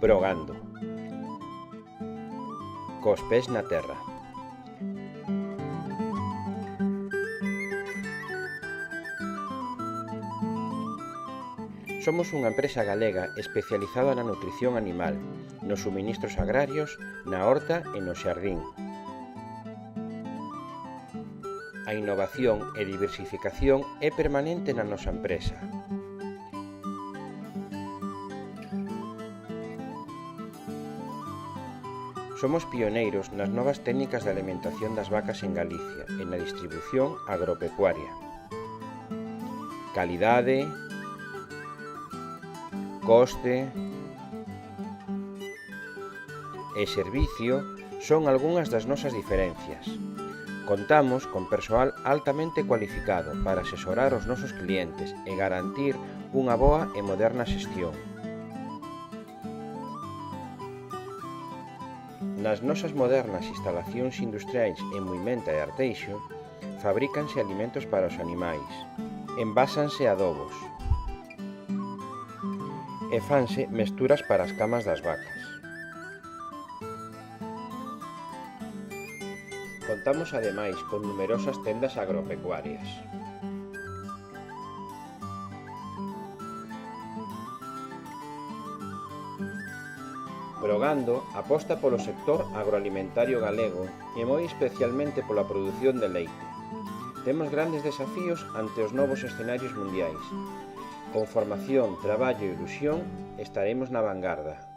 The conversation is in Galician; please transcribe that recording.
Brogando. Cos pés na terra. Somos unha empresa galega especializada na nutrición animal, nos suministros agrarios, na horta e no xardín. A innovación e diversificación é permanente na nosa empresa. Somos pioneiros nas novas técnicas de alimentación das vacas en Galicia e na distribución agropecuaria. Calidade, coste e servicio son algunhas das nosas diferencias. Contamos con persoal altamente cualificado para asesorar os nosos clientes e garantir unha boa e moderna xestión. Nas nosas modernas instalacións industriais en Muimenta e Arteixo fabrícanse alimentos para os animais, envásanse adobos e fanse mesturas para as camas das vacas. Contamos ademais con numerosas tendas agropecuarias. Brogando aposta polo sector agroalimentario galego e moi especialmente pola produción de leite. Temos grandes desafíos ante os novos escenarios mundiais. Con formación, traballo e ilusión estaremos na vanguarda.